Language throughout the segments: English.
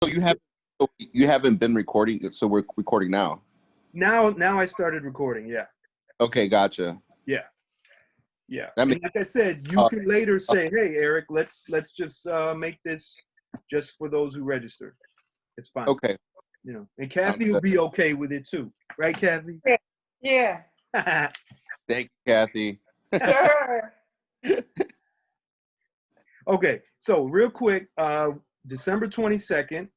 So you haven't been recording, so we're recording now. Now I started recording. Yeah. Okay, gotcha. Yeah. Yeah. That And makes like I said, you can later say, "Hey, Eric, let's just make this just for those who registered." It's fine. okay. You know. And Sounds Kathy will good. be okay with it too. Right, Kathy? Yeah, Thank you, Kathy. sure. Okay. So real quick, December 22nd.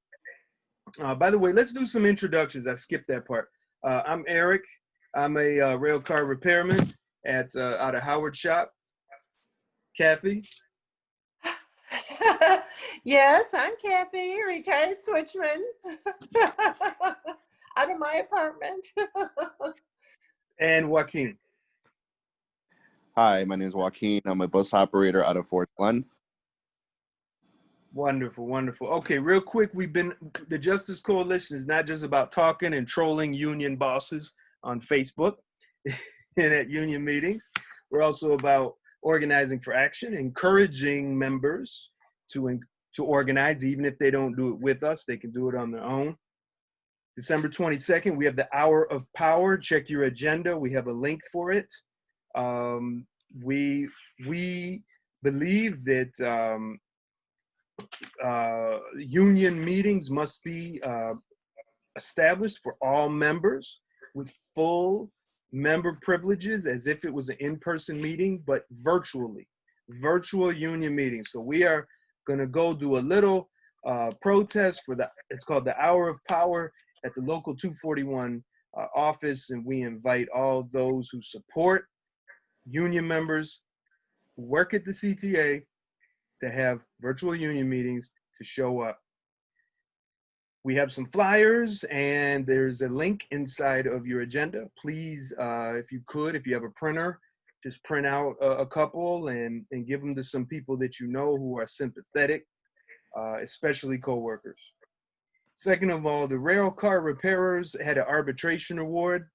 By the way, let's do some introductions. I skipped that part. I'm Eric. I'm a rail car repairman at out of Howard Shop. Kathy. Yes, I'm Kathy, retired switchman. Out of my apartment. And Joaquin. Hi, my name is Joaquin. I'm a bus operator out of Fort Glen. Wonderful, wonderful. Okay, real quick, the Justice Coalition is not just about talking and trolling union bosses on Facebook and at union meetings. We're also about organizing for action, encouraging members to organize, even if they don't do it with us, they can do it on their own. December 22nd, we have the Hour of Power. Check your agenda. We have a link for it. We believe that union meetings must be established for all members with full member privileges as if it was an in-person meeting, but virtual union meetings. So we are going to go do a little protest for it's called the Hour of Power at the local 241 office, and we invite all those who support union members who work at the CTA to have virtual union meetings to show up. We have some flyers and there's a link inside of your agenda. Please, if you have a printer, just print out a couple and give them to some people that you know who are sympathetic, especially coworkers. Second of all, the rail car repairers had an arbitration award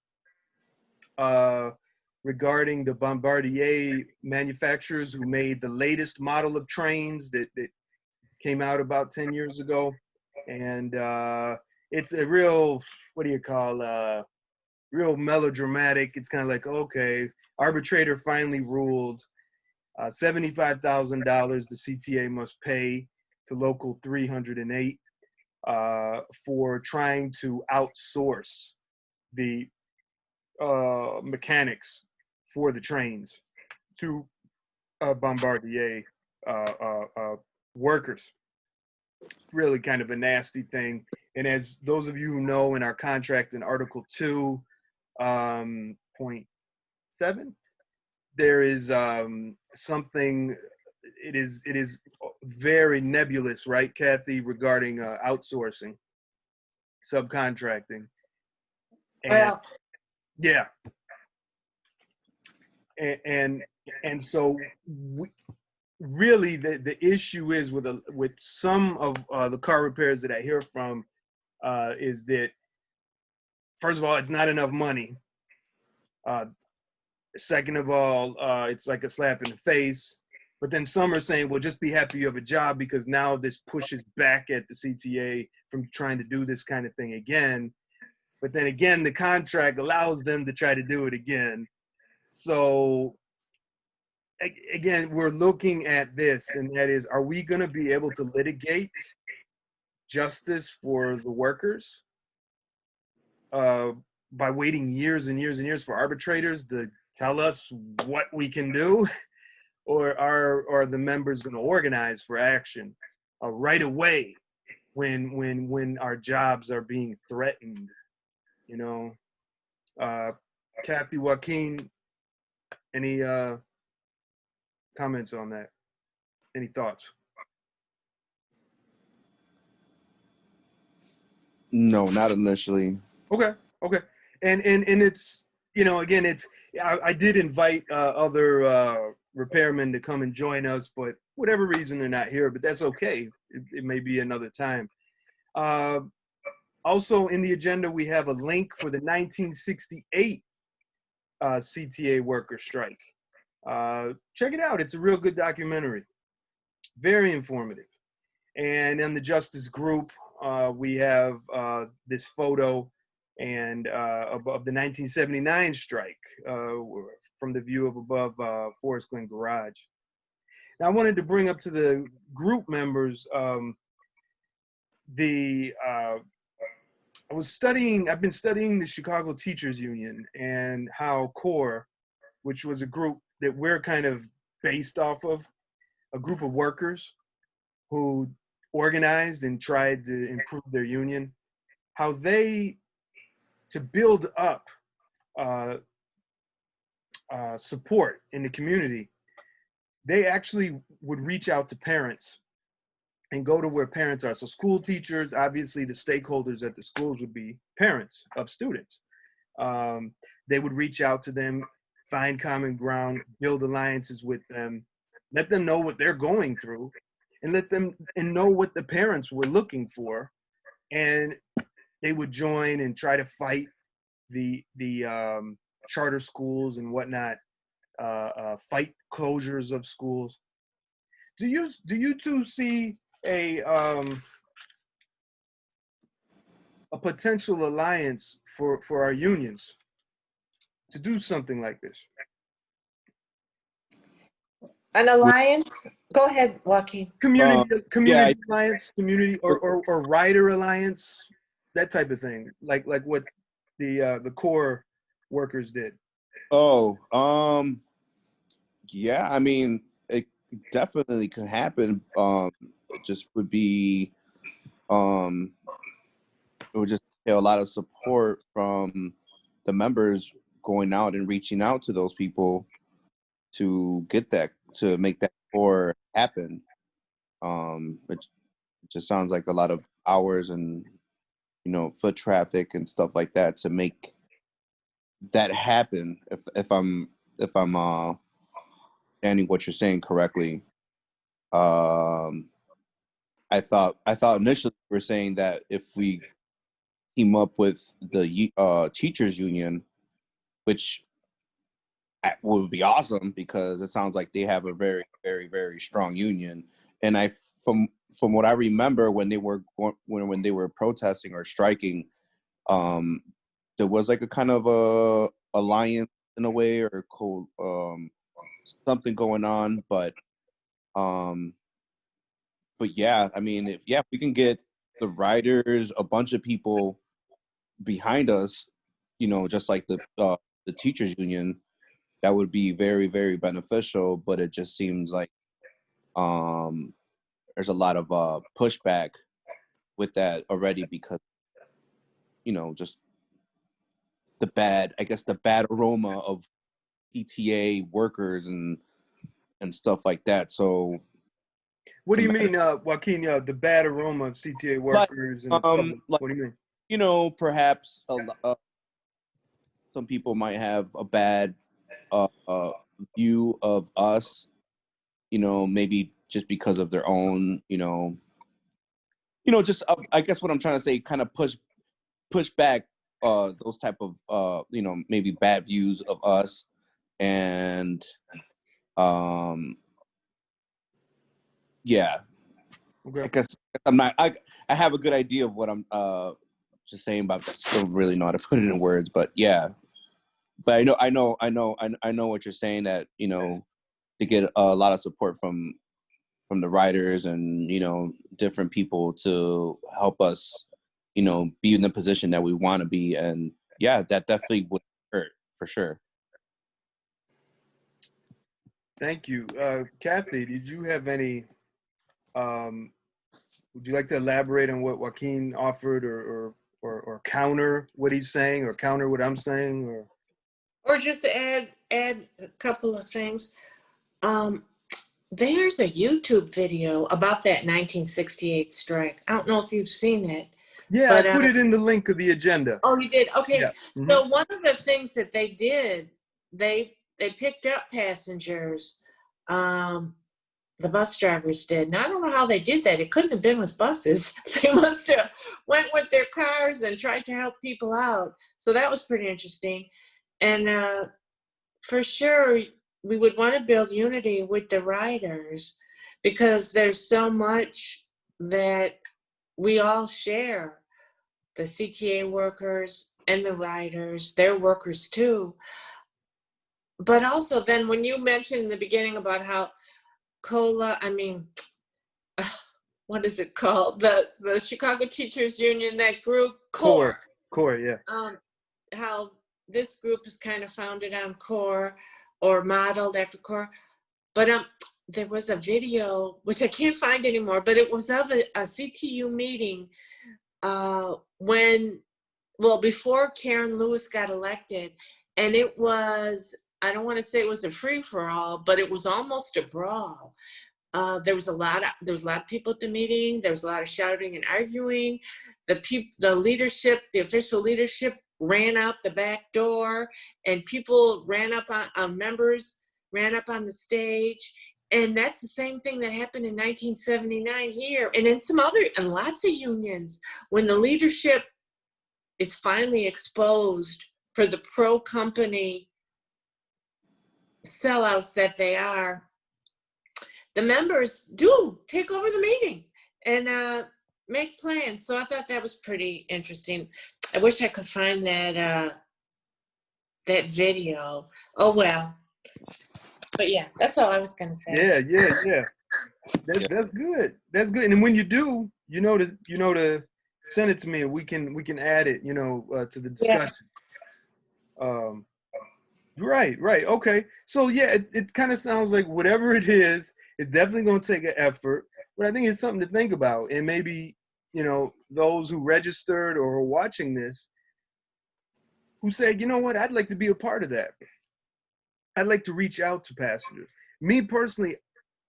regarding the Bombardier manufacturers who made the latest model of trains that came out about 10 years ago. And it's a real, real melodramatic. It's kind of like, okay, arbitrator finally ruled $75,000 the CTA must pay to Local 308 for trying to outsource the mechanics for the trains to Bombardier workers. Really kind of a nasty thing. And as those of you who know, in our contract in Article 2.7, there is something, it is very nebulous, right, Kathy, regarding outsourcing, subcontracting. And Well, yeah. And so really the issue is with some of the car repairs that I hear from is that, first of all, it's not enough money. Second of all, it's like a slap in the face. But then some are saying, well, just be happy you have a job, because now this pushes back at the CTA from trying to do this kind of thing again. But then again, the contract allows them to try to do it again. So again, we're looking at this, and that is, are we going to be able to litigate justice for the workers by waiting years and years and years for arbitrators to tell us what we can do? Or are the members going to organize for action right away when our jobs are being threatened? You know, Kathy, Joaquin, any comments on that? Any thoughts? No, not initially. Okay. And it's, again, it's, I did invite other repairmen to come and join us, but whatever reason they're not here, but that's okay. It may be another time. Also in the agenda, we have a link for the 1968 CTA worker strike. Check it out. It's a real good documentary. Very informative. And in the Justice Group, we have this photo and of the 1979 strike from the view of above Forest Glen Garage. Now, I wanted to bring up to the group members I've been studying the Chicago Teachers Union and how CORE, which was a group that we're kind of based off of, a group of workers who organized and tried to improve their union, how they, to build up support in the community, they actually would reach out to parents and go to where parents are. So school teachers, obviously the stakeholders at the schools would be parents of students. They would reach out to them, find common ground, build alliances with them, let them know what they're going through, and let them know what the parents were looking for. And they would join and try to fight the charter schools and whatnot, fight closures of schools. Do you two see a potential alliance for our unions to do something like this? An alliance? Go ahead, Joaquin. Community yeah, alliance, community or rider alliance, that type of thing, like what the CORE workers did. Yeah, I mean, it definitely could happen. It just would be, it would just take a lot of support from the members going out and reaching out to those people to get that, to make that core happen. It just sounds like a lot of hours and, foot traffic and stuff like that to make that happen. If I'm understanding what you're saying correctly. I thought initially we were saying that if we team up with the teachers union, which would be awesome because it sounds like they have a very, very, very strong union. And from what I remember, when they were when they were protesting or striking, there was like a kind of a alliance in a way, or something going on. But yeah, I mean, if we can get the riders, a bunch of people behind us, just like the teachers union, that would be very, very beneficial. But it just seems like there's a lot of pushback with that already because, just the bad aroma of PTA workers and stuff like that. So What do you mean, Joaquin? The bad aroma of CTA workers and the public. like, What do you mean? Perhaps some people might have a bad view of us, maybe just because of their own, just I guess what I'm trying to say, kind of push back those type of maybe bad views of us. And yeah, Okay. I guess I'm not. I have a good idea of what I'm just saying, but I still really know how to put it in words. But yeah, but I know what you're saying, that to get a lot of support from the writers and different people to help us be in the position that we want to be. And yeah, that definitely would hurt for sure. Thank you. Kathy, did you have any, would you like to elaborate on what Joaquin offered, or counter what he's saying, or counter what I'm saying, Or just add a couple of things. There's a YouTube video about that 1968 strike. I don't know if you've seen it. Yeah, but, I put it in the link of the agenda. Oh, you did? Okay. Yeah. So one of the things that they did, they picked up passengers. The bus drivers did. Now, I don't know how they did that. It couldn't have been with buses. They must have went with their cars and tried to help people out. So that was pretty interesting. And for sure, we would want to build unity with the riders, because there's so much that we all share, the CTA workers and the writers, they're workers too. But also then when you mentioned in the beginning about how what is it called? The Chicago Teachers Union, that group, CORE. CORE, yeah. How this group is kind of founded on CORE or modeled after CORE. But there was a video, which I can't find anymore, but it was of a CTU meeting before Karen Lewis got elected. And it was, I don't want to say it was a free-for-all, but it was almost a brawl. There was a lot of people at the meeting. There was a lot of shouting and arguing. The leadership, the official leadership, ran out the back door, and people ran up on members ran up on the stage. And that's the same thing that happened in 1979 here, and in lots of unions. When the leadership is finally exposed for the pro-company sellouts that they are, the members do take over the meeting and make plans. So I thought that was pretty interesting. I wish I could find that video. Oh well. But yeah, that's all I was gonna say. Yeah. That's good. That's good. And when you do, you know to send it to me, and we can add it, to the discussion. Yeah. Right. Okay. So yeah, it kind of sounds like whatever it is, it's definitely going to take an effort, but I think it's something to think about. And maybe, those who registered or are watching this, who say, you know what, I'd like to be a part of that. I'd like to reach out to passengers. Me personally,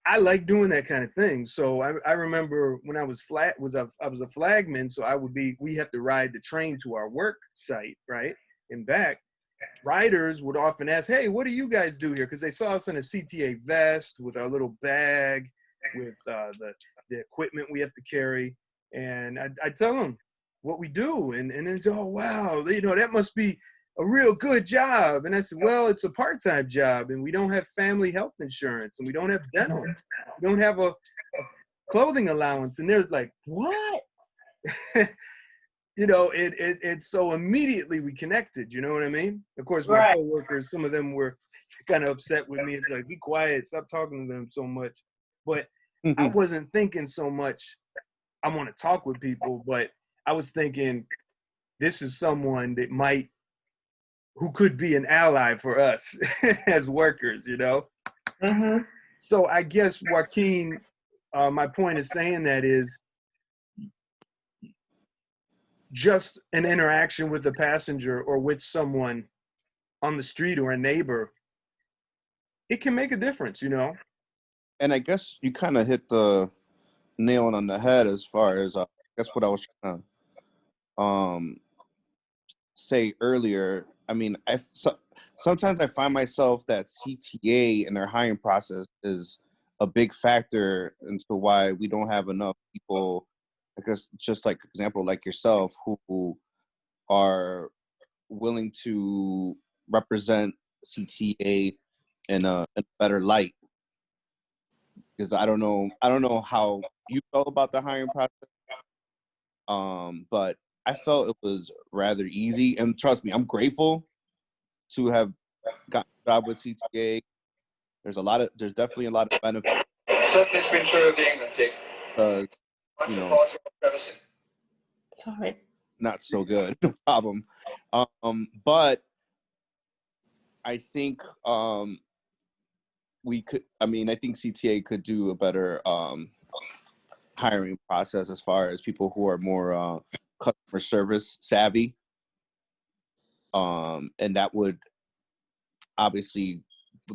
I like doing that kind of thing. So I remember when I was I was a flagman, so we have to ride the train to our work site, right, and back. Riders would often ask, hey, what do you guys do here? Because they saw us in a CTA vest with our little bag, with the equipment we have to carry. And I tell them what we do. And they say, oh, wow, that must be a real good job. And I said, well, it's a part-time job, and we don't have family health insurance, and we don't have dental. We don't have a clothing allowance. And they're like, what? It's so immediately we connected, you know what I mean? Of course, my coworkers, some of them were kind of upset with me. It's like, be quiet, stop talking to them so much. But I wasn't thinking so much, I want to talk with people, but I was thinking, this is someone who could be an ally for us as workers, Mm-hmm. So I guess, Joaquin, my point is saying that is, just an interaction with a passenger or with someone on the street or a neighbor, it can make a difference, And I guess you kind of hit the nail on the head as far as, I guess what I was trying to say earlier. I mean, sometimes I find myself that CTA and their hiring process is a big factor into why we don't have enough people, I guess, just like example, like yourself, who are willing to represent CTA in a better light. Because I don't know how you felt about the hiring process, but I felt it was rather easy. And trust me, I'm grateful to have gotten a job with CTA. There's definitely a lot of benefits. Sorry. Not so good. No problem. But I think I think CTA could do a better hiring process as far as people who are more customer service savvy. And that would obviously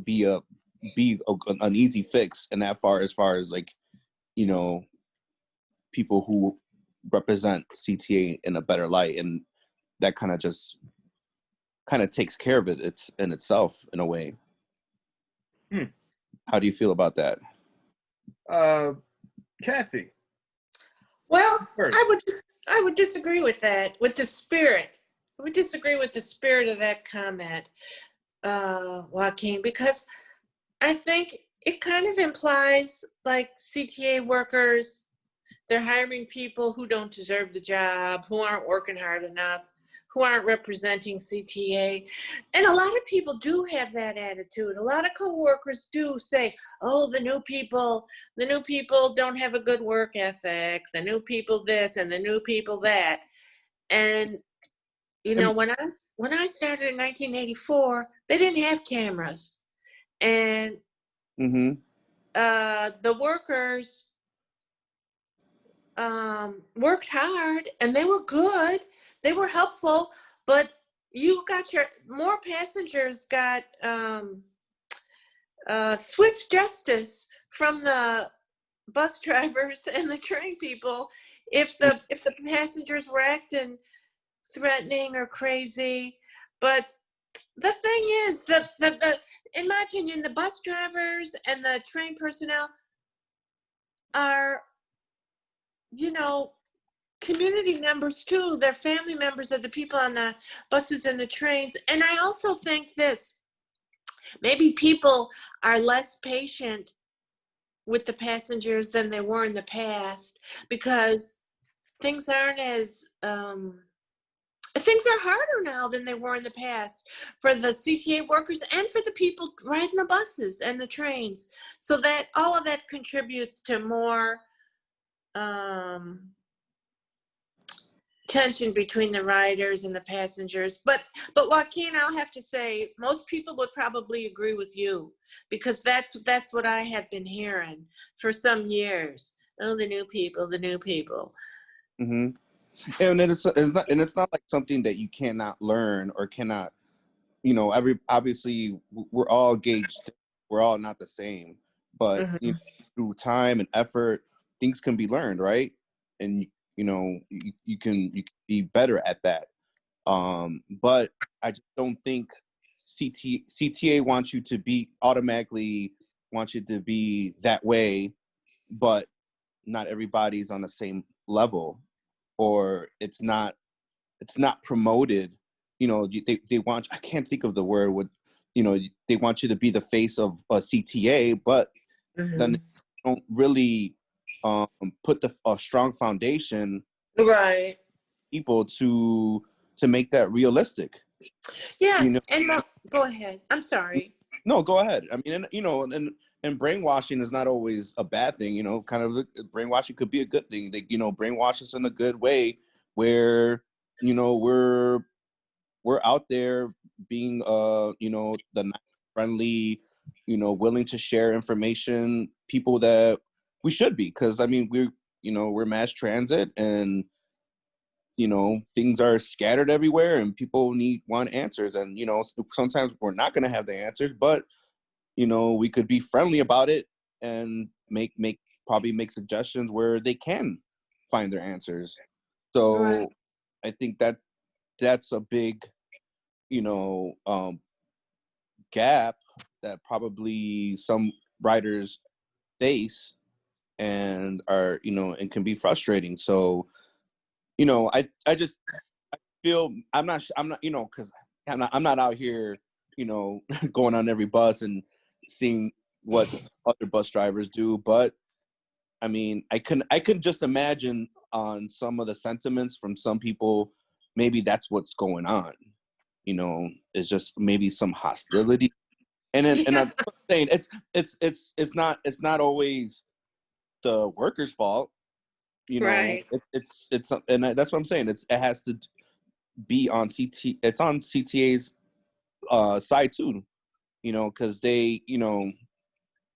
be an easy fix in that as far as like, people who represent CTA in a better light, and that kind of takes care of it in itself in a way. How do you feel about that? Kathy? Well, I would disagree with that, with the spirit. I would disagree with the spirit of that comment, Joaquin, because I think it kind of implies like CTA workers they're hiring people who don't deserve the job, who aren't working hard enough, who aren't representing CTA. And a lot of people do have that attitude. A lot of coworkers do say, oh, the new people don't have a good work ethic, the new people this and the new people that. And you know, when I started in 1984, they didn't have cameras. And the workers worked hard and they were good. They were helpful, but more passengers got swift justice from the bus drivers and the train people if the passengers were acting threatening or crazy. But the thing is that in my opinion, the bus drivers and the train personnel are, you know, community members too. They're family members of the people on the buses and the trains. And I also think this, maybe people are less patient with the passengers than they were in the past because things aren't as things are harder now than they were in the past for the CTA workers and for the people riding the buses and the trains. So that all of that contributes to more tension between the riders and the passengers. But Joaquin, I'll have to say, most people would probably agree with you because that's what I have been hearing for some years. Oh, the new people, the new people. Mm-hmm. And it's not like something that you cannot learn or cannot, you know, obviously we're all gauged, we're all not the same, but you know, through time and effort, things can be learned, right? And you know, you can be better at that. But I just don't think CTA wants you to be automatically wants you to be that way, but not everybody's on the same level, or it's not promoted. You know, they want, I can't think of the word, what, you know, they want you to be the face of a CTA, but then they don't really put a strong foundation, right, people to make that realistic. Yeah, you know? and go ahead. I'm sorry. No, go ahead. I mean, and, you know, and brainwashing is not always a bad thing. You know, kind of brainwashing could be a good thing. They, you know, brainwash us in a good way, where, you know, we're out there being, you know, the friendly, you know, willing to share information, people that we should be, because I mean, we're mass transit, and you know, things are scattered everywhere, and people want answers, and you know, sometimes we're not going to have the answers, but you know, we could be friendly about it and probably make suggestions where they can find their answers. So Right. I think that's a big, you know, gap that probably some writers face, and are, you know, and can be frustrating. So, you know, I just feel I'm not, you know, because I'm not out here, you know, going on every bus and seeing what other bus drivers do, but I mean, I can just imagine on some of the sentiments from some people, maybe that's what's going on. You know, it's just maybe some hostility, and I'm saying it's not always the workers' fault. You know, Right. it's and that's what I'm saying. It has to be on CT. It's on CTA's side too. You know, because they, you know,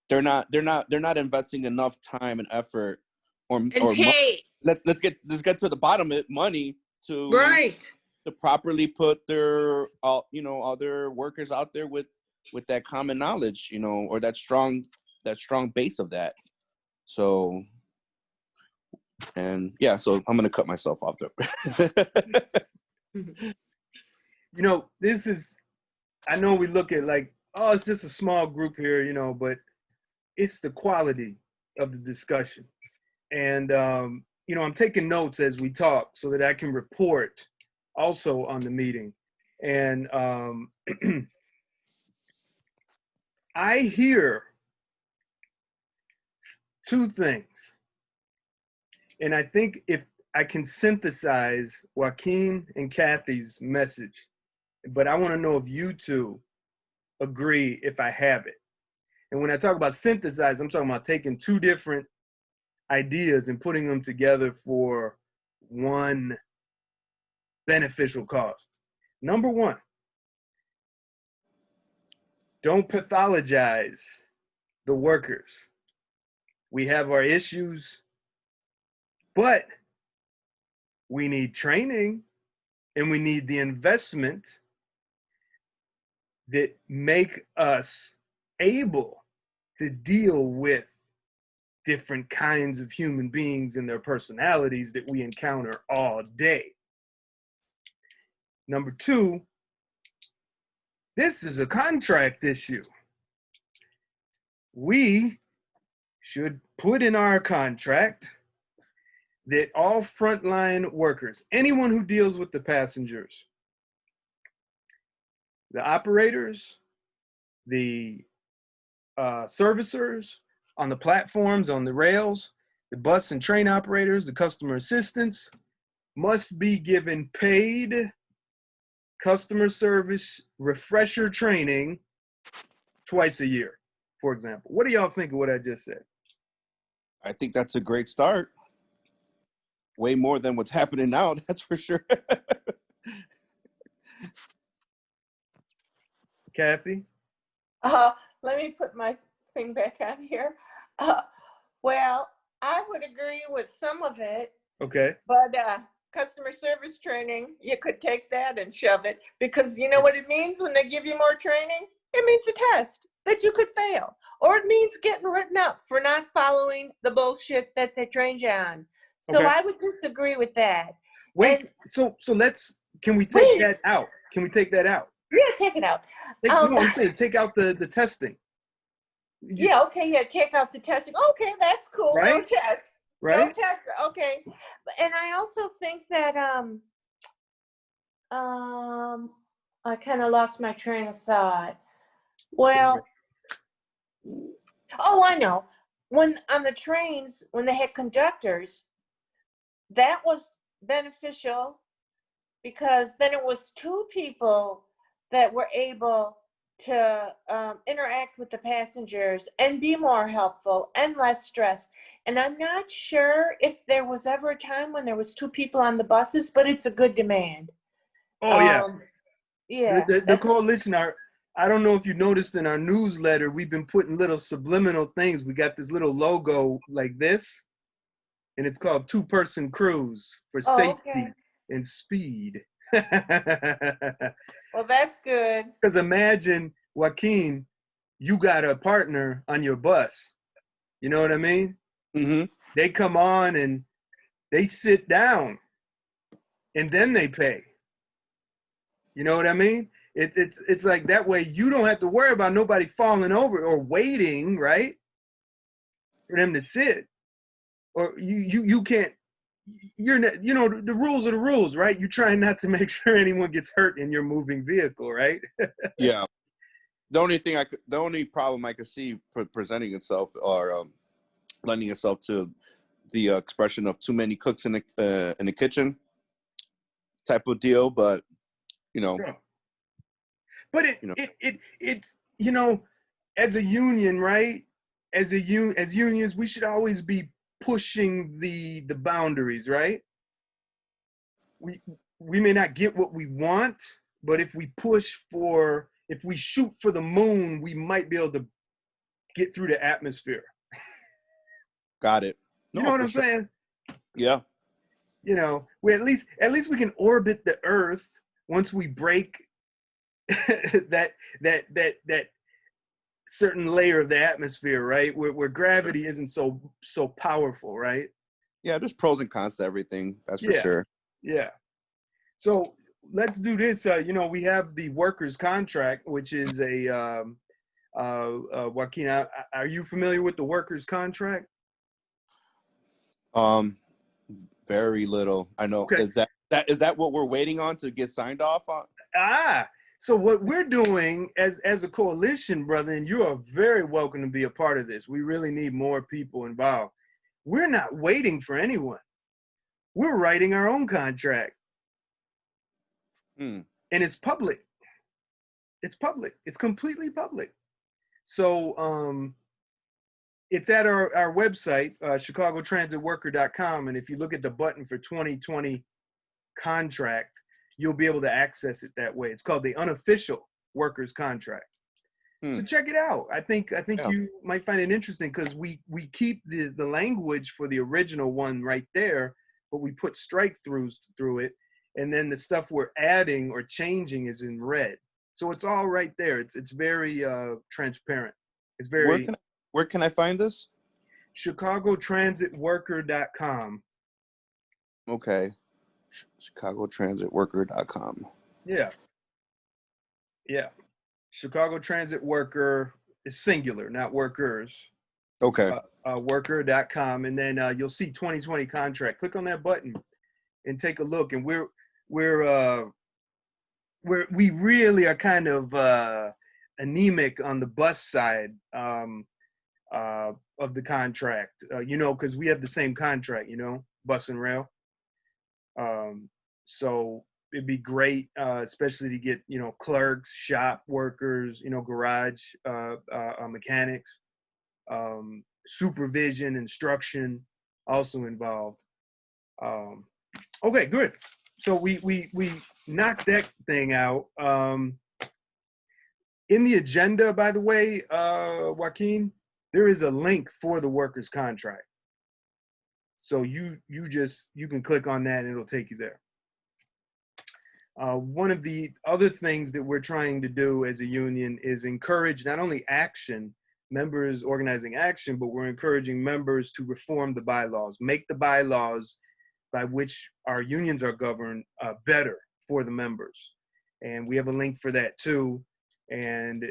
they're not investing enough time and effort, or And pay. let's get to the bottom of it, money to Right. properly put their you know, other workers out there with that common knowledge, you know, or that strong base of that. So, and yeah, so I'm gonna cut myself off there. You know, this is, I know we look at like, oh, it's just a small group here, you know, but it's the quality of the discussion. And, you know, I'm taking notes as we talk so that I can report also on the meeting. And I hear two things. And I think if I can synthesize Joaquin and Kathy's message, but I want to know if you two agree if I have it. And when I talk about synthesize, I'm talking about taking two different ideas and putting them together for one beneficial cause. Number one, don't pathologize the workers. We have our issues, but we need training and we need the investment that make us able to deal with different kinds of human beings and their personalities that we encounter all day. Number two, this is a contract issue. We should put in our contract that all frontline workers, anyone who deals with the passengers, the operators, the servicers on the platforms, on the rails, the bus and train operators, the customer assistants, must be given paid customer service refresher training twice a year, for example. What do y'all think of what I just said? I think that's a great start. Way more than what's happening now, that's for sure. Kathy? Let me put my thing back on here. Well, I would agree with some of it, Okay. but customer service training, you could take that and shove it, because you know what it means when they give you more training? It means a test that you could fail, or it means getting written up for not following the bullshit that they trained you on. So Okay. I would disagree with that. Wait, And- so can we take Wait. that out? Can we take that out? Yeah, take it out. No, I'm saying take out the testing. Yeah, okay, yeah, take out the testing. Okay, that's cool. No Right? test. No Right? test. Okay. And I also think that I kind of lost my train of thought. Well, oh, I know. When on the trains, when they had conductors, that was beneficial, because then it was two people that were able to interact with the passengers and be more helpful and less stressed. And I'm not sure if there was ever a time when there was two people on the buses, but it's a good demand. Oh, yeah. Yeah. The that's- coalition, I don't know if you noticed in our newsletter, we've been putting little subliminal things. We got this little logo like this, and it's called Two-Person Cruise for Oh, safety okay. and speed. Well, that's good. Because imagine, Joaquin, you got a partner on your bus. You know what I mean? Mm-hmm. They come on and they sit down, and then they pay. You know what I mean? It's like that way you don't have to worry about nobody falling over or waiting, right? For them to sit. Or you can't, you're not, you know, the rules are the rules, right? You're trying not to make sure anyone gets hurt in your moving vehicle, right? Yeah. The only problem I could see presenting itself or lending itself to the expression of too many cooks in the kitchen type of deal, but you know. Sure. But You know. it's you know, as a union, right? As unions, we should always be pushing the boundaries, right? We may not get what we want, but if we shoot for the moon, we might be able to get through the atmosphere. Got it. You know what for I'm sure. saying? Yeah. You know, we at least we can orbit the Earth once we break that certain layer of the atmosphere, right? Where gravity isn't so powerful, right? Yeah, there's pros and cons to everything. That's for Yeah. sure. Yeah. So let's do this. You know, we have the workers' contract, which is a Joaquin. Are you familiar with the workers' contract? Very little. I know. Okay. Is that what we're waiting on to get signed off on? So what we're doing as a coalition, brother, and you are very welcome to be a part of this. We really need more people involved. We're not waiting for anyone. we're writing our own contract. Hmm. And it's public. It's public. It's completely public. So it's at our website, chicagotransitworker.com. And if you look at the button for 2020 contract, you'll be able to access it that way. It's called the unofficial workers contract. So check it out. I think Yeah. you might find it interesting because we keep the language for the original one right there, but we put strike throughs through it, and then the stuff we're adding or changing is in red. So it's all right there. It's very transparent. It's very Where can I find this? ChicagoTransitWorker.com. Okay. ChicagoTransitWorker.com. Yeah. Yeah. Chicago Transit Worker is singular, not workers. Okay. Worker.com. And then you'll see 2020 contract. Click on that button and take a look. And we really are kind of anemic on the bus side of the contract, because we have the same contract, bus and rail. So it'd be great, especially to get, clerks, shop workers, garage mechanics, supervision, instruction also involved. Okay, good. So we knocked that thing out. In the agenda, by the way, Joaquin, there is a link for the workers' contract. So you can click on that and it'll take you there. One of the other things that we're trying to do as a union is encourage not only action, members organizing action, but we're encouraging members to reform the bylaws, make the bylaws by which our unions are governed better for the members. And we have a link for that too. And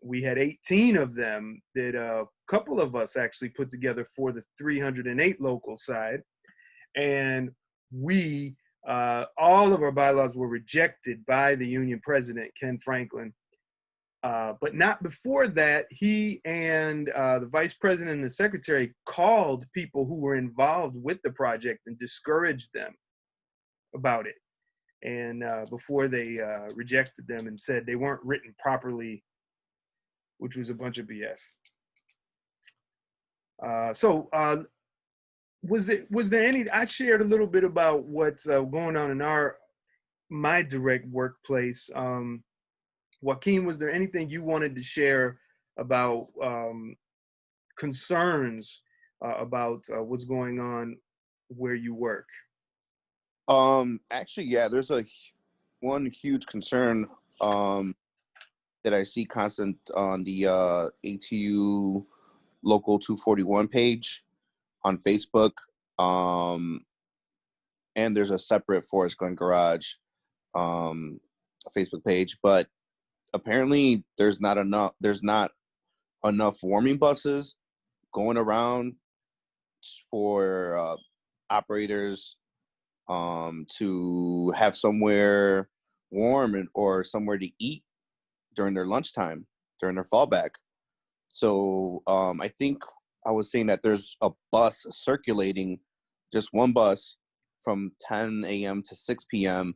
we had 18 of them that a couple of us actually put together for the 308 local side. And we, all of our bylaws were rejected by the union president, Ken Franklin. But not before that, he and the vice president and the secretary called people who were involved with the project and discouraged them about it. And before they rejected them and said they weren't written properly, which was a bunch of BS. Was there any? I shared a little bit about what's going on in my direct workplace. Joaquin, was there anything you wanted to share about concerns about what's going on where you work? Actually, yeah, there's one huge concern that I see constant on the ATU Local 241 page on Facebook. And there's a separate Forest Glen Garage Facebook page, but apparently there's not enough warming buses going around for operators to have somewhere warm or somewhere to eat during their lunchtime, during their fallback. So I think I was saying that there's a bus circulating, just one bus from 10 a.m. to 6 p.m.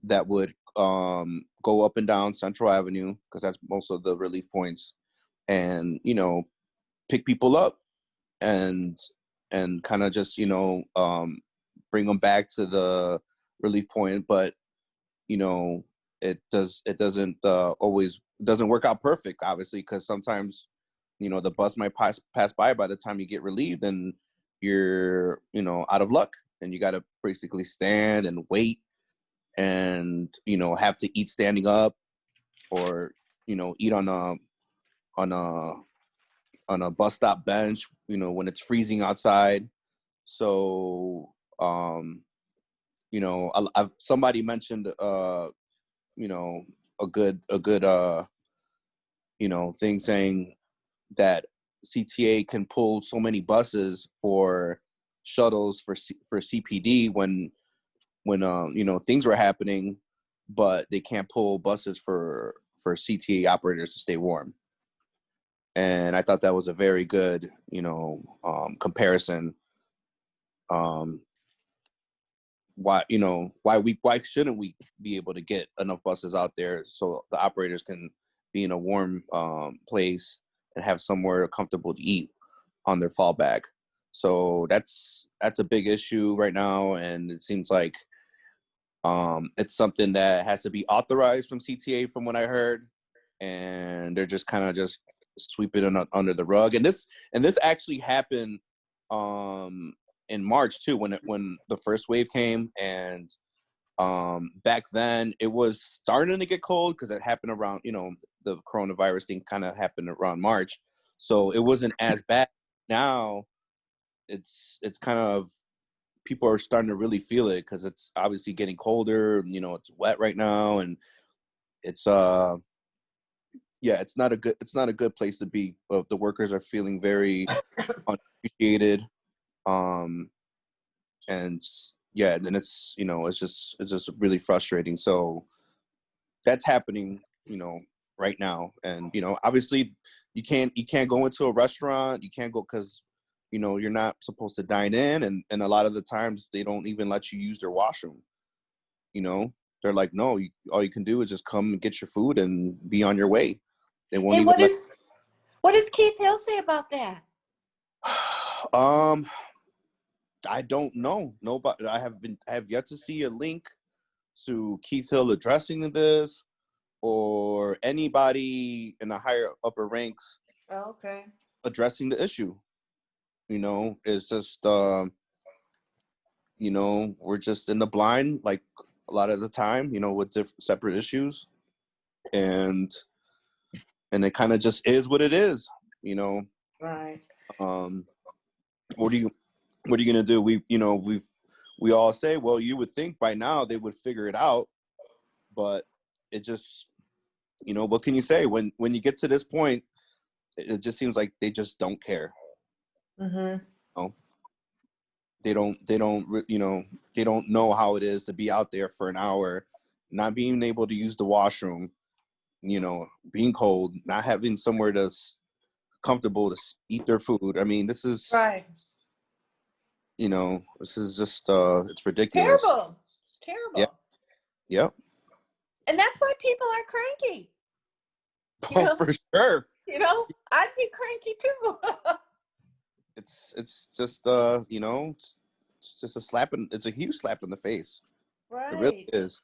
that would go up and down Central Avenue, because that's most of the relief points, and pick people up and kind of just bring them back to the relief point. But it doesn't always work out perfect, obviously, because sometimes the bus might pass by the time you get relieved, and you're out of luck, and you got to basically stand and wait, and have to eat standing up, or eat on a bus stop bench when it's freezing outside. So somebody mentioned a good thing, saying that CTA can pull so many buses for shuttles for CPD when things were happening, but they can't pull buses for CTA operators to stay warm. And I thought that was a very good comparison. why why shouldn't we be able to get enough buses out there so the operators can be in a warm place and have somewhere comfortable to eat on their fallback. So that's a big issue right now, and it seems like it's something that has to be authorized from CTA, from what I heard, and they're just kind of just sweeping it under the rug. And this actually happened in March too, when the first wave came, and back then it was starting to get cold because it happened around, the coronavirus thing kind of happened around March, so it wasn't as bad. Now it's kind of, people are starting to really feel it because it's obviously getting colder. It's wet right now, and it's it's not a good place to be. The workers are feeling very unappreciated, and yeah, and then it's just really frustrating. So that's happening, right now, and obviously you can't go into a restaurant. You can't go because you're not supposed to dine in, and a lot of the times they don't even let you use their washroom. They're like, no, all you can do is just come and get your food and be on your way. They won't Hey, even let. what does Keith Hill say about that? I don't know. Nobody. I have yet to see a link to Keith Hill addressing this, or anybody in the higher upper ranks Oh, okay. addressing the issue. It's just we're just in the blind, like a lot of the time, with separate issues, and it kind of just is what it is. Right. What are you gonna do? We all say, well, you would think by now they would figure it out, but it just, what can you say when you get to this point? It just seems like they just don't care. Mm-hmm. They don't know how it is to be out there for an hour, not being able to use the washroom, being cold, not having somewhere that's comfortable to eat their food. I mean, this is Right. this is just it's ridiculous. Terrible. Terrible. Yep. Yep. And that's why people are cranky. For sure. I'd be cranky too. It's just it's just it's a huge slap in the face. Right. It really is.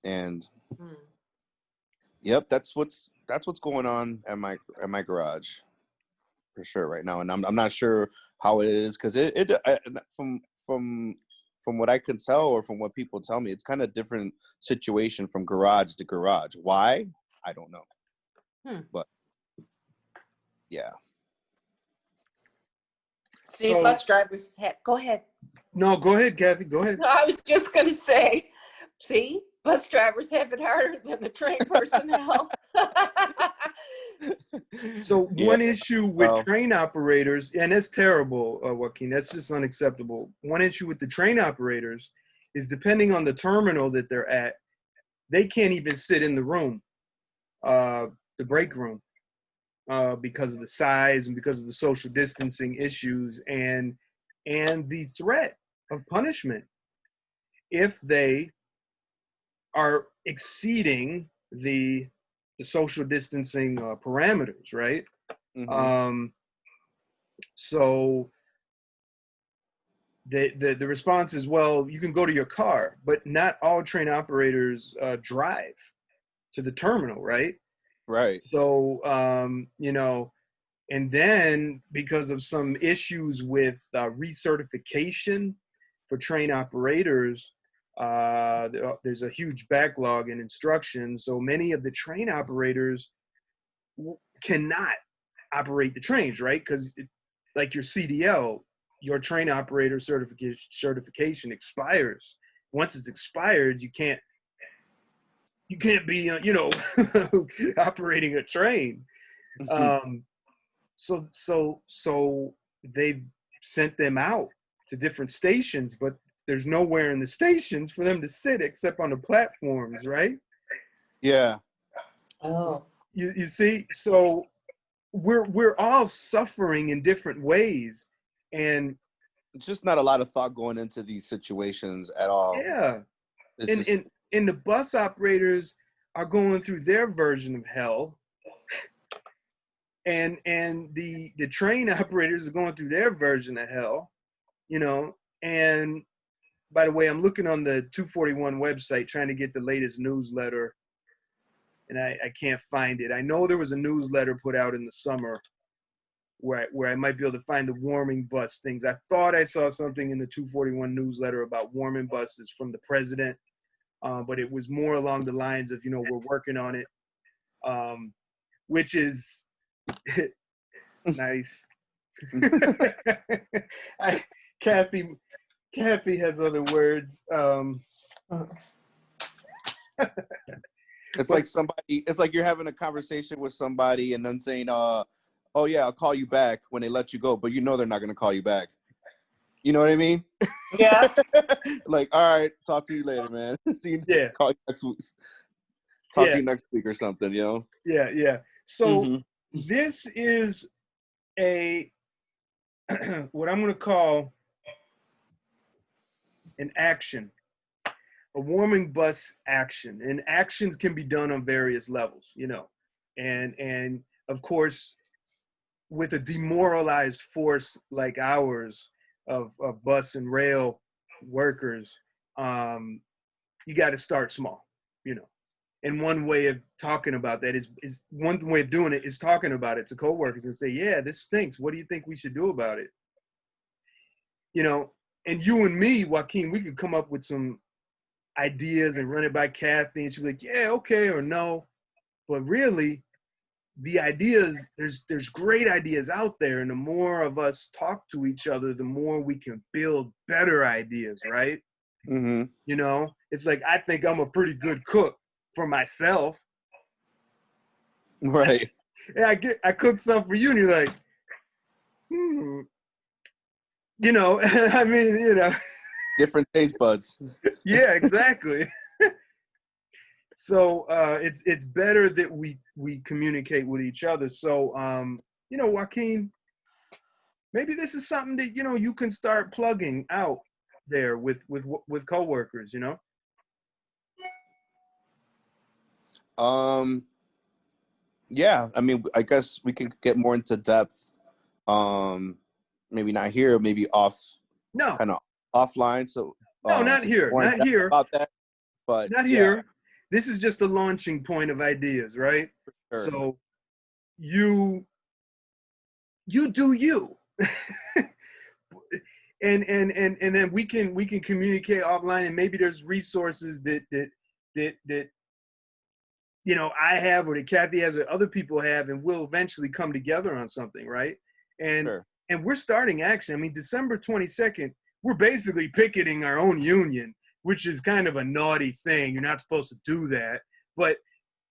And Hmm. yep, that's what's going on at my garage for sure right now. And I'm not sure how it is, because from what I can tell, or from what people tell me, it's kind of different situation from garage to garage. Why? I don't know. But yeah. See, So- bus drivers go ahead. No, go ahead, Kathy. Go ahead. I was just going to say, see, bus drivers have it harder than the train personnel. So Yeah. one issue with Well- train operators, and it's terrible, Joaquin, that's just unacceptable. One issue with the train operators is, depending on the terminal that they're at, they can't even sit in the room, the break room, because of the size and because of the social distancing issues and the threat of punishment if they are exceeding the social distancing parameters, right? Mhm. So the response is, well, you can go to your car, but not all train operators drive to the terminal, right? Right. So and then because of some issues with recertification for train operators, there's a huge backlog in instructions. So many of the train operators cannot operate the trains, right? Because like your CDL, your train operator certification expires. Once it's expired, you can't be operating a train. So they sent them out to different stations, but there's nowhere in the stations for them to sit except on the platforms, right? Yeah. Oh. You see, so we're all suffering in different ways, and it's just not a lot of thought going into these situations at all. Yeah. It's And, just, and the bus operators are going through their version of hell. And the train operators are going through their version of hell, you know. And by the way, I'm looking on the 241 website trying to get the latest newsletter, and I can't find it. I know there was a newsletter put out in the summer where I might be able to find the warming bus things. I thought I saw something in the 241 newsletter about warming buses from the president, but it was more along the lines of, you know, we're working on it, which is nice. Kathy has other words. it's like it's like you're having a conversation with somebody and then saying, oh yeah, I'll call you back when they let you go, but you know they're not going to call you back. You know what I mean? Yeah. Like, all right, talk to you later, man. See you, Yeah. call you next week. Talk Yeah. to you next week or something, you know? Yeah. So Mhm. this is a what I'm going to call an action, a warming bus action. And actions can be done on various levels, you know. And of course, with a demoralized force like ours of bus and rail workers, you got to start small, you know. And one way of talking about that is one way of doing it is talking about it to coworkers and say, yeah, this stinks. What do you think we should do about it? You know, and you and me, Joaquin, we could come up with some ideas and run it by Kathy, and she'd be like, yeah, okay, or no. But really, the ideas, there's great ideas out there, and the more of us talk to each other, the more we can build better ideas, right? Mhm. You know, it's like, I think I'm a pretty good cook for myself. Right. And I cook something for you, and you're like, you know, I mean, you know, Different taste buds. yeah, exactly. So it's better that we communicate with each other. So you know, Joaquin, maybe this is something that, you know, you can start plugging out there with coworkers, you know. Yeah, I mean, I guess we can get more into depth. Maybe not here, maybe No, kind of offline. So, no, not to here, more in not depth here, about that. But not yeah, here. This is just a launching point of ideas, right? sure. So you do you. And then we can communicate offline, and maybe there's resources that you know, I have, or that Kathy has, or other people have, and we'll eventually come together on something, right? And Sure. and we're starting action. I mean, December 22nd, we're basically picketing our own union, which is kind of a naughty thing. You're not supposed to do that, but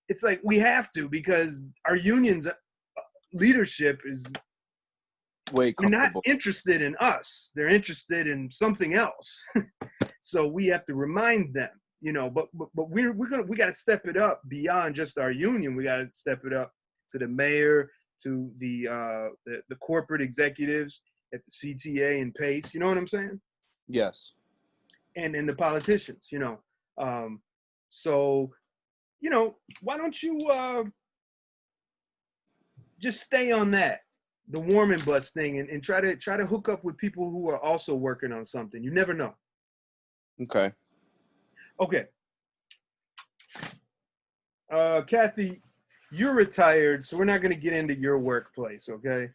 it's like we have to, because our union's leadership is, Way they're not comfortable. interested in us. They're interested in something else. So we have to remind them, you know, but we got to step it up beyond just our union. We got to step it up to the mayor, to the corporate executives at the CTA and PACE. You know what I'm saying? Yes. And the politicians, you know. So, you know, why don't you just stay on that, the warming bus thing, and try to hook up with people who are also working on something. You never know. Okay. Okay. Kathy, you're retired, so we're not going to get into your workplace, okay?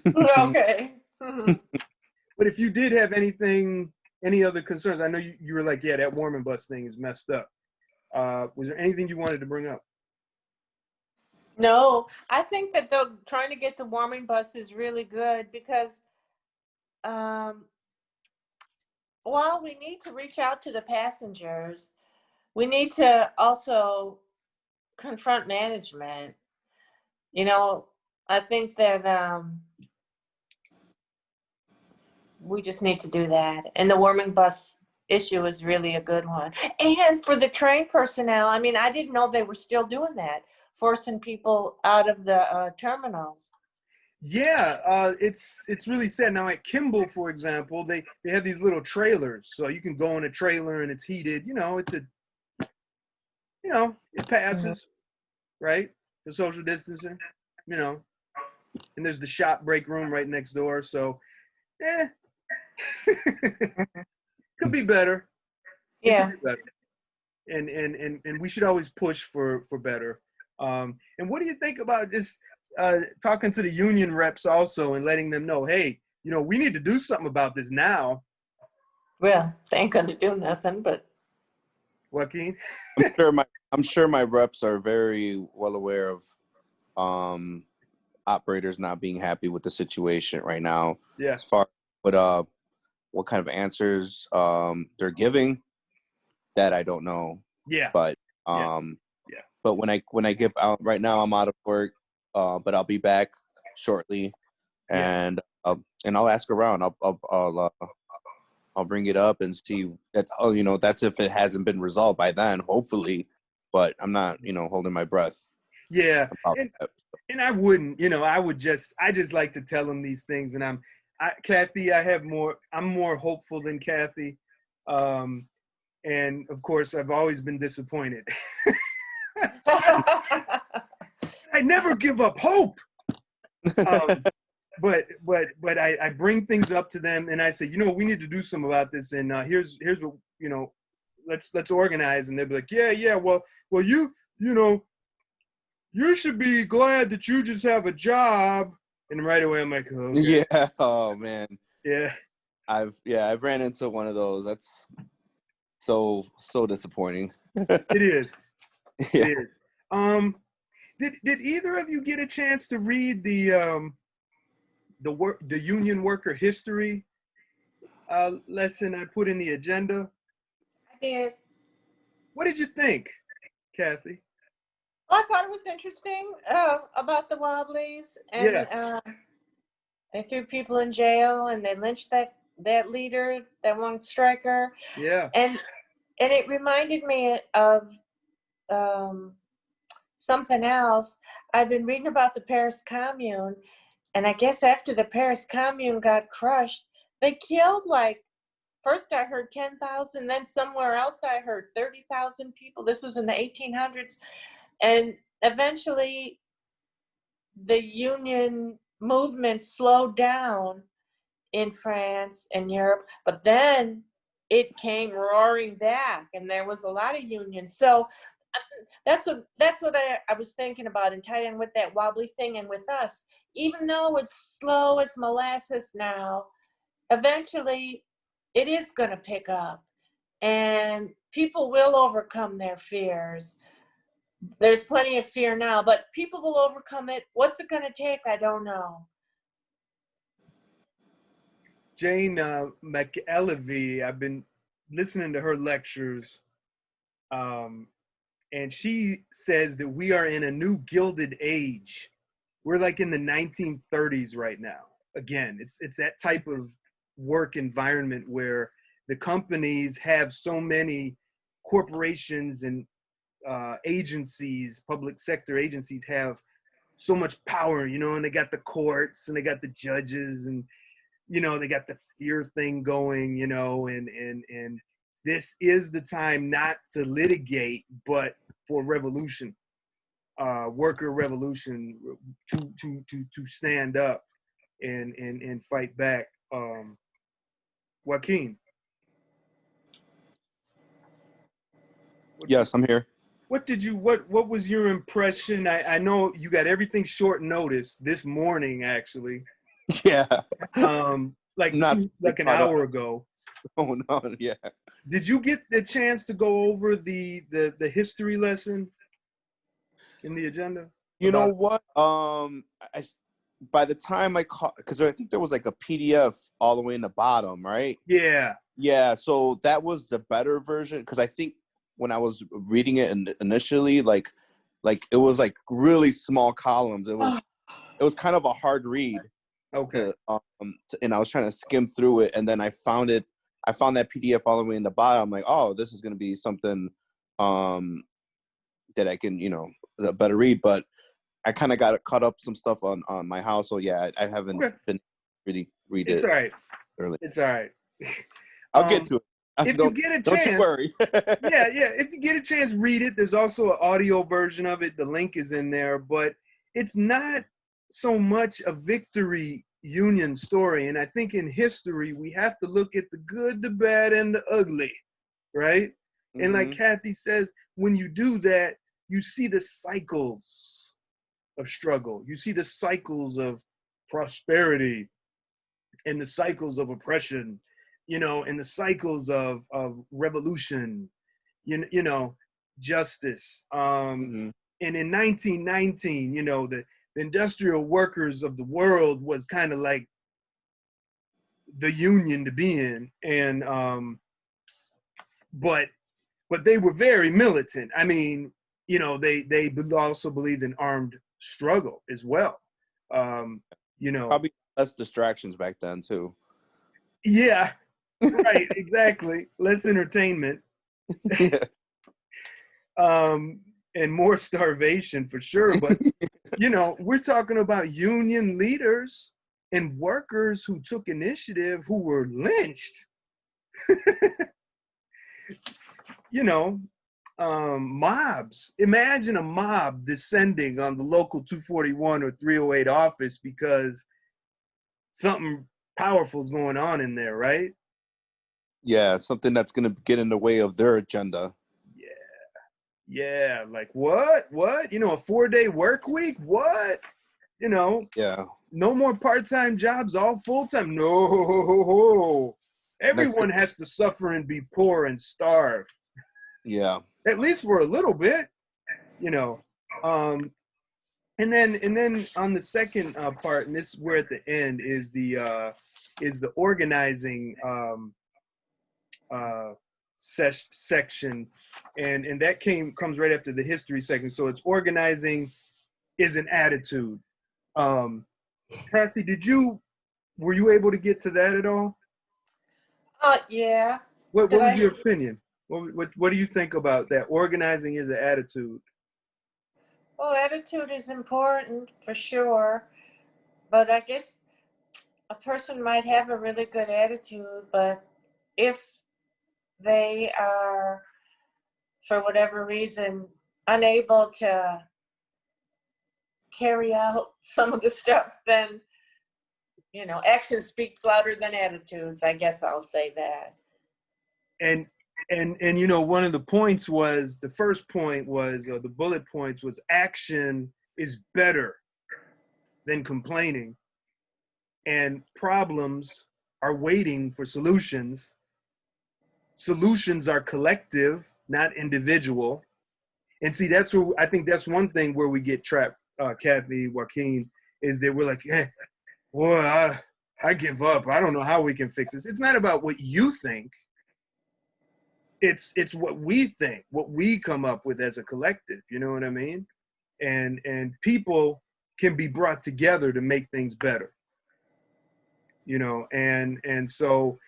Okay. But if you did have any other concerns, I know you were like, yeah, that warming bus thing is messed up. Was there anything you wanted to bring up? No, I think that they're trying to get the warming bus is really good, because while we need to reach out to the passengers, we need to also confront management. You know, I think that we just need to do that. And the warming bus issue is really a good one. And for the train personnel, I mean, I didn't know they were still doing that, forcing people out of the terminals. Yeah, it's really sad. Now at Kimball, for example, they have these little trailers, so you can go in a trailer and it's heated. It passes, right? The social distancing, you know, and there's the shop break room right next door. So, eh, could be better. It could Yeah. be better, and we should always push for better. And what do you think about just talking to the union reps also and letting them know, hey, we need to do something about this now, Well, they ain't gonna do nothing, but Joaquin? I'm sure my reps are very well aware of um operators not being happy with the situation right now. Yeah, As far what kind of answers they're giving, that I don't know. yeah, But yeah, um yeah. but when I get out right now, I'm out of work, but I'll be back shortly, Yeah. and I'll ask around. I'll bring it up and see that. Oh, that's if it hasn't been resolved by then, hopefully. But I'm not, holding my breath Yeah, about and that. and I wouldn't, I just like to tell them these things, and Kathy, I'm more hopeful than Kathy, and of course, I've always been disappointed. I never give up hope. Um, but I bring things up to them, and I say, we need to do something about this, and here's what let's organize, and they'll be like, yeah, well, you know you should be glad that you just have a job. And right away I'm like, okay. Yeah. Oh man. Yeah. I've ran into one of those. That's so disappointing. It is. Yeah. It is. Did either of you get a chance to read the union worker history lesson I put in the agenda? I did. What did you think, Kathy? I thought it was interesting about the Wobblies, and Yeah. they threw people in jail, and they lynched that leader, that one striker, Yeah. and it reminded me of something else. I've been reading about the Paris Commune, and I guess after the Paris Commune got crushed, they killed first I heard 10,000, then somewhere else I heard 30,000 people. This was in the 1800s. And eventually the union movement slowed down in France and Europe, but then it came roaring back, and there was a lot of unions. So that's what I was thinking about, and tied in with that wobbly thing. And with us, even though it's slow as molasses now, eventually it is going to pick up, and people will overcome their fears. There's plenty of fear now, but people will overcome it. What's it going to take? I don't know. Jane McElvey, I've been listening to her lectures, and she says that we are in a new gilded age. We're like in the 1930s right now. Again, it's that type of work environment where the companies have so many corporations and agencies, public sector agencies have so much power, and they got the courts and they got the judges, and they got the fear thing going, and this is the time not to litigate, but for revolution, worker revolution, to stand up and fight back. Joaquin, Yes, I'm here. what was your impression? I know you got everything short notice this morning, actually. Yeah. Like Not an hour ago. Oh no. Yeah. Did you get the chance to go over the history lesson in the agenda? You know what? By the time I caught, because I think there was like a PDF all the way in the bottom, right? Yeah. Yeah. So that was the better version, because I think when I was reading it initially, like it was like really small columns. It was kind of a hard read. Okay. And I was trying to skim through it, and then I found that PDF all the way in the bottom. I'm like, oh, this is going to be something that I can, better read. But I kind of got caught up some stuff on my house, so yeah, I haven't Okay. been really read It's it all right. early. It's all right. I'll get to it. If Don't you get a don't you chance, worry. yeah. If you get a chance, read it. There's also an audio version of it. The link is in there, but it's not so much a victory union story. And I think in history, we have to look at the good, the bad, and the ugly, right? And like Mhm. Kathy says, when you do that, you see the cycles of struggle. You see the cycles of prosperity and the cycles of oppression, and the cycles of revolution, justice. Mhm. And in 1919, the industrial workers of the world was kind of like the union to be in. And but they were very militant. I mean, they also believed in armed struggle as well. Um, Probably less distractions back then too. yeah, right, exactly. Less entertainment, Yeah. and more starvation for sure. But we're talking about union leaders and workers who took initiative, who were lynched. Mobs. Imagine a mob descending on the local 241 or 308 office because something powerful is going on in there, right? Yeah, something that's gonna get in the way of their agenda. Yeah, like what? A 4-day work week? What? Yeah. No more part-time jobs, all full-time. No. Next Everyone has to suffer and be poor and starve, Yeah. at least for a little bit, Um, and then on the second part, and this is where at the end is the organizing section, and that comes right after the history section. So it's organizing is an attitude. Kathy, were you able to get to that at all? Yeah. What Did was I? your opinion? What do you think about that? Organizing is an attitude. Well, attitude is important for sure, but I guess a person might have a really good attitude, but if they are, for whatever reason, unable to carry out some of the stuff, then, action speaks louder than attitudes. I guess I'll say that. And one of the points was, the first point was, the bullet points was, action is better than complaining, and problems are waiting for solutions. Solutions are collective, not individual. And see, I think that's one thing where we get trapped, Kathy, Joaquin, is that we're like, boy, I give up. I don't know how we can fix this. It's not about what you think. It's what we think, what we come up with as a collective. You know what I mean? And people can be brought together to make things better. And so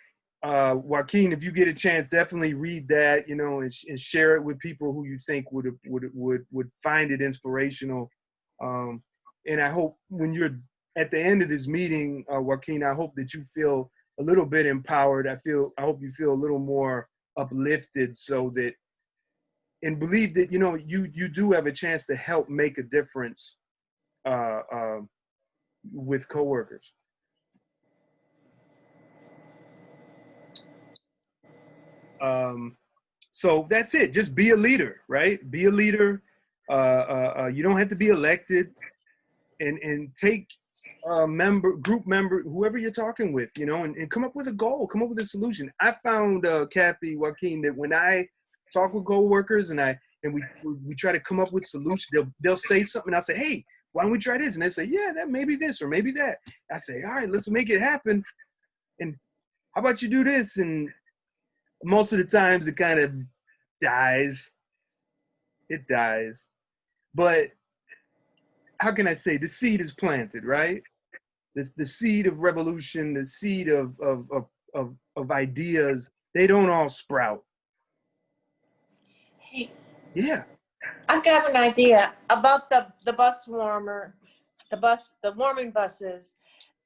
Joaquin, if you get a chance, definitely read that, and share it with people who you think would find it inspirational. And I hope when you're at the end of this meeting, Joaquin, I hope that you feel a little bit empowered. I hope you feel a little more uplifted, so that, and believe that, you do have a chance to help make a difference with coworkers. So that's it. Just be a leader, right? Be a leader. You don't have to be elected, and take group member, whoever you're talking with, and come up with a goal, come up with a solution. I found, Kathy, Joaquin, that when I talk with coworkers and we try to come up with solutions, they'll say something. I'll say, hey, why don't we try this? And they say, yeah, that maybe this or maybe that. I say, all right, let's make it happen. And how about you do this? And most of the times it kind of dies. It dies. But how can I say, the seed is planted, right? The seed of revolution, the seed of ideas, they don't all sprout. Hey, Yeah. I got an idea about the bus warmer, the warming buses.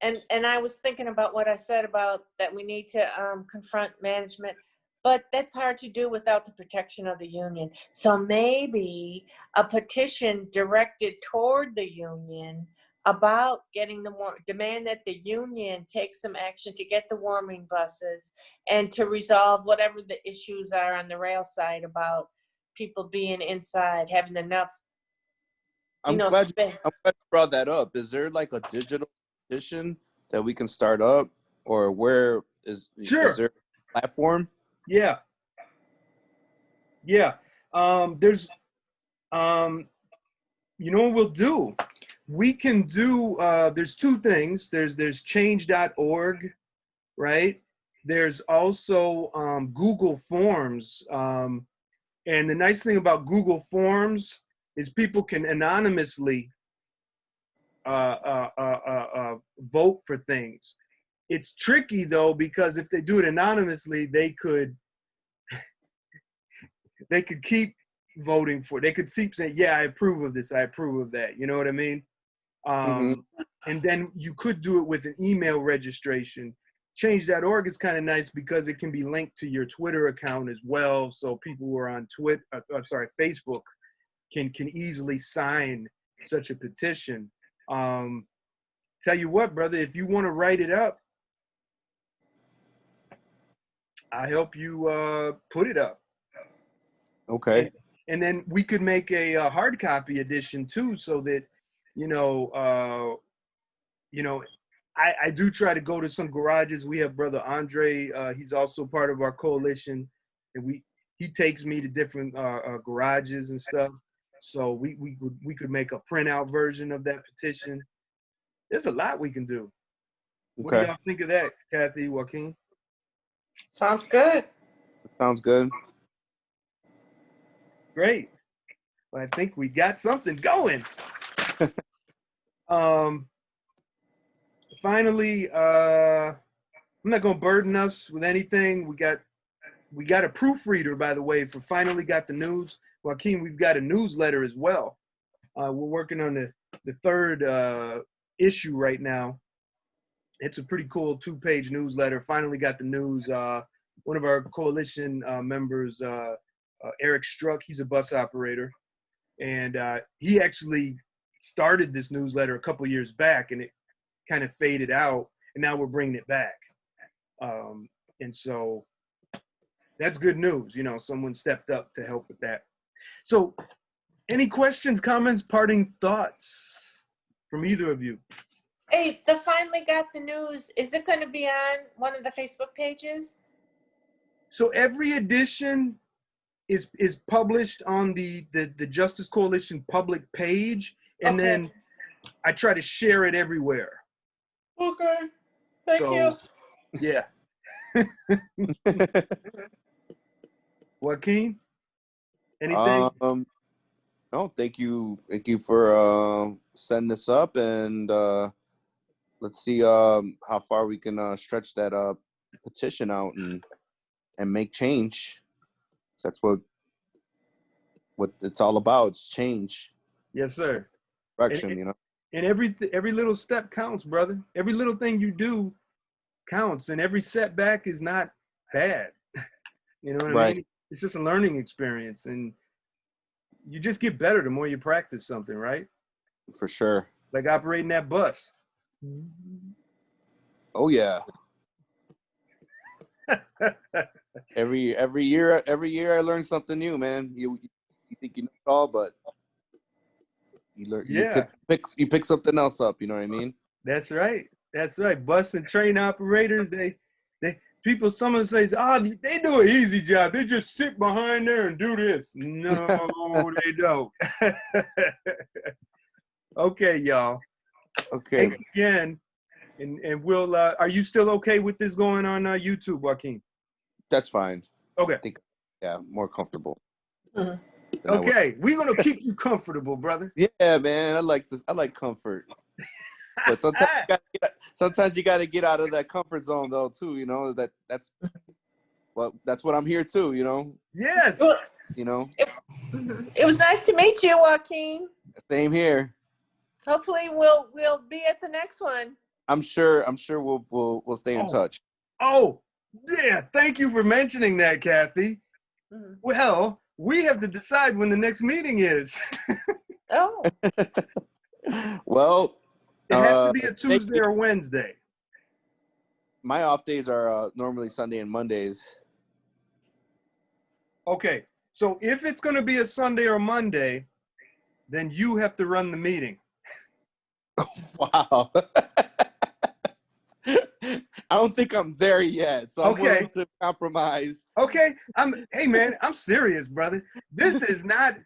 And I was thinking about what I said about that we need to confront management, but that's hard to do without the protection of the union. So maybe a petition directed toward the union about getting demand that the union take some action to get the warming buses and to resolve whatever the issues are on the rail side about people being inside, having enough, I'm glad space. I'm glad you brought that up. Is there like a digital petition that we can start up, or where Sure. is there a platform? Yeah. Yeah. There's, you know what we'll do? We can do, there's two things. There's change.org, right? There's also Google Forms. And the nice thing about Google Forms is people can anonymously vote for things. It's tricky though, because if they do it anonymously, they could keep voting for it. They could keep saying, yeah, I approve of this, I approve of that. You know what I mean? And then you could do it with an email registration. Change.org is kind of nice because it can be linked to your Twitter account as well. So people who are on Facebook can easily sign such a petition. Tell you what, brother, if you want to write it up, I help you put it up. Okay. And then we could make a hard copy edition too, so that I do try to go to some garages. We have brother Andre. He's also part of our coalition, and he takes me to different garages and stuff. So we could make a printout version of that petition. There's a lot we can do. What do Okay. y'all think of that, Kathy, Joaquin? Sounds good. Sounds good. Great. Well, I think we got something going. Finally, I'm not gonna burden us with anything. We got a proofreader, by the way, for Finally Got the News. Joaquin, we've got a newsletter as well. We're working on the third issue right now. It's a pretty cool 2-page newsletter. Finally Got the News. One of our coalition members, Eric Struck, he's a bus operator, and he actually started this newsletter a couple years back, and it kind of faded out, and now we're bringing it back. And so that's good news. Someone stepped up to help with that. So any questions, comments, parting thoughts from either of you? Hey, the Finally Got the News, is it going to be on one of the Facebook pages? So every edition is published on the Justice Coalition public page, and Okay. then I try to share it everywhere. Okay. Thank you. Yeah. Joaquin, anything? No, thank you for setting this up, and let's see how far we can stretch that petition out and make change. That's what it's all about. It's change. Yes, sir. Direction, And every little step counts, brother. Every little thing you do counts, and every setback is not bad. You know what I mean? It's just a learning experience, and you just get better the more you practice something, right? For sure. Like operating that bus. Oh yeah. Every year I learn something new, man. You think you know it all, but you learn. Yeah. You pick something else up. You know what I mean? That's right. That's right. Bus and train operators, people, some of them say, they do an easy job. They just sit behind there and do this. No, they don't. Okay, y'all. Okay. Thanks again. And we'll, are you still okay with this going on YouTube, Joaquin? That's fine. Okay. I think, yeah, more comfortable. Mhm. Okay. We're going to keep you comfortable, brother. Yeah, man. I like this. I like comfort. But sometimes you got to get out of that comfort zone, though, too. That's what I'm here too. Yes. You know. It was nice to meet you, Joaquin. Same here. Hopefully we'll be at the next one. I'm sure we'll stay in Oh. touch. Oh, yeah. Thank you for mentioning that, Kathy. Mhm. Well, we have to decide when the next meeting is. Oh, Well, It has to be a thank Tuesday you. or Wednesday. My off days are normally Sunday and Mondays. Okay. So if it's going to be a Sunday or Monday, then you have to run the meeting. Wow. I don't think I'm there yet, so I'm Okay. willing to compromise. Okay. Hey man, I'm serious, brother. This is not,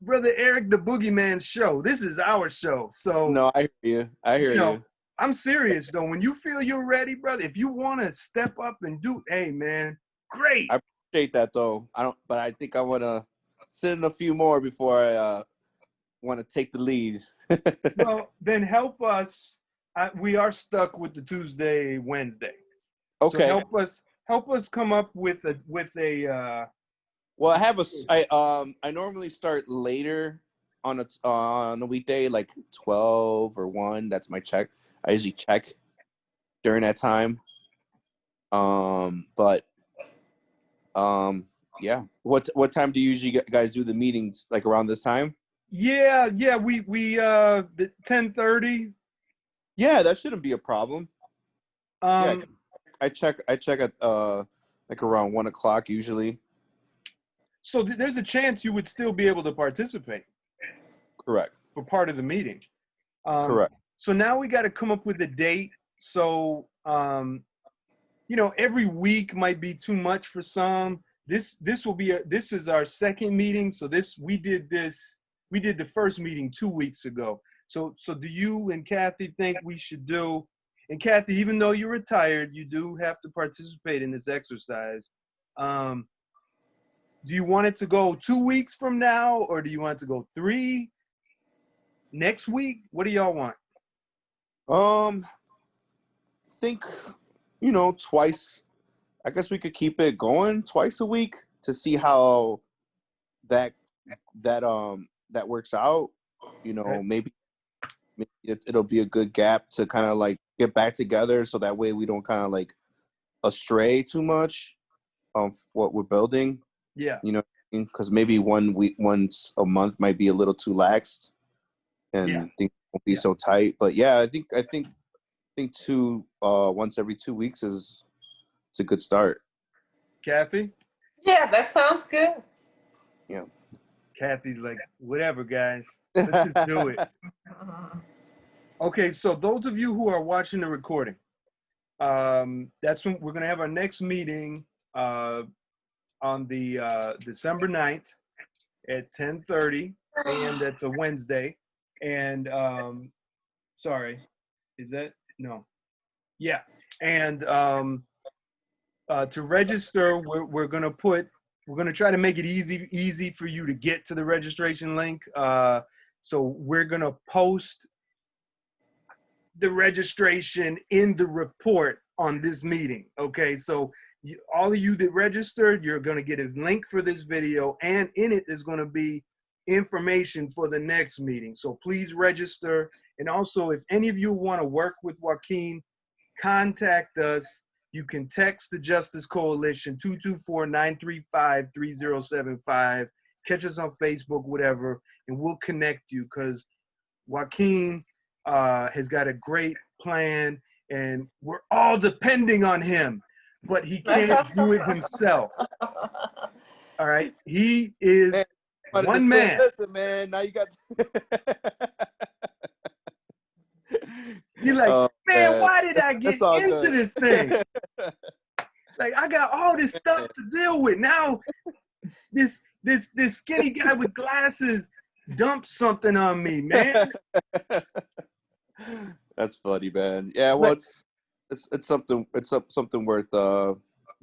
Brother Eric the Boogeyman's show. This is our show. So No, I hear you. I hear you know, you. I'm serious though. When you feel you're ready, brother, if you want to step up and do, hey man, great. I appreciate that though. But I think I want to sit in a few more before I want to take the lead. Well, then help us. We are stuck with the Tuesday, Wednesday. Okay. So help us come up with a Well, I normally start later on a weekday, like 12 or 1. That's my check. I usually check during that time. Yeah. What time do you usually guys do the meetings? Like around this time? yeah, we the 10:30. Yeah, that shouldn't be a problem. Yeah, I check at like around 1 o'clock usually. So there's a chance you would still be able to participate Correct. for part of the meeting. Correct. So now we got to come up with a date. So every week might be too much for some. This is our second meeting. So we did the first meeting 2 weeks ago. So do you and Kathy think we should do? And Kathy, even though you're retired, you do have to participate in this exercise. Do you want it to go 2 weeks from now, or do you want it to go 3 next week? What do y'all want? Think twice. I guess we could keep it going twice a week to see how that works out. Okay. Maybe it'll be a good gap to kind of like get back together, so that way we don't kind of like astray too much of what we're building. Yeah. Because maybe once a month might be a little too laxed, and Yeah. things won't be so tight. But yeah, I think once every 2 weeks is a good start. Kathy? yeah, that sounds good. Yeah. Kathy's like, whatever, guys. Let's just do it. Okay, so those of you who are watching the recording, that's when we're gonna have our next meeting on the December 9th at 10:30 a.m. That's a Wednesday. And sorry, is that no? Yeah. And to register, we're gonna try to make it easy for you to get to the registration link. So we're gonna post the registration in the report on this meeting. Okay, so all of you that registered, you're gonna get a link for this video, and in it is gonna be information for the next meeting. So please register. And also, if any of you want to work with Joaquin, contact us. You can text the Justice Coalition 224-935-3075. Catch us on Facebook, whatever, and we'll connect you, because Joaquin has got a great plan, and we're all depending on him, but he can't do it himself. All right, he is one man. Listen, man. Now you got. He's like, man, why did I get It's all into good. this thing? Like, I got all this stuff to deal with. Now, this skinny guy with glasses dumped something on me, man. That's funny, man. Yeah, well, it's something worth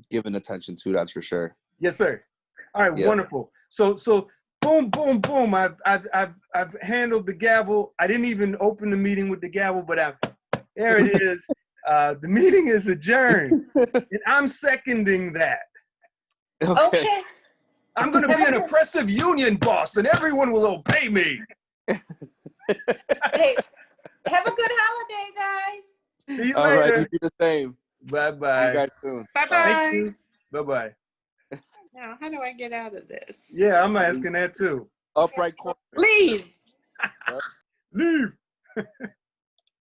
giving attention to. That's for sure. Yes, sir. All right, Yeah. wonderful. So boom, boom, boom. I've handled the gavel. I didn't even open the meeting with the gavel, but there it is. The meeting is adjourned, and I'm seconding that. Okay. I'm going to be an oppressive union boss and everyone will obey me. Hey, have a good holiday, guys. See you All right, later. you do the same. See you Bye-bye. guys soon. Bye Thank bye. you. Bye-bye. Now, how do I get out of this? Yeah, I'm asking that too. Upright corner. Leave. Leave.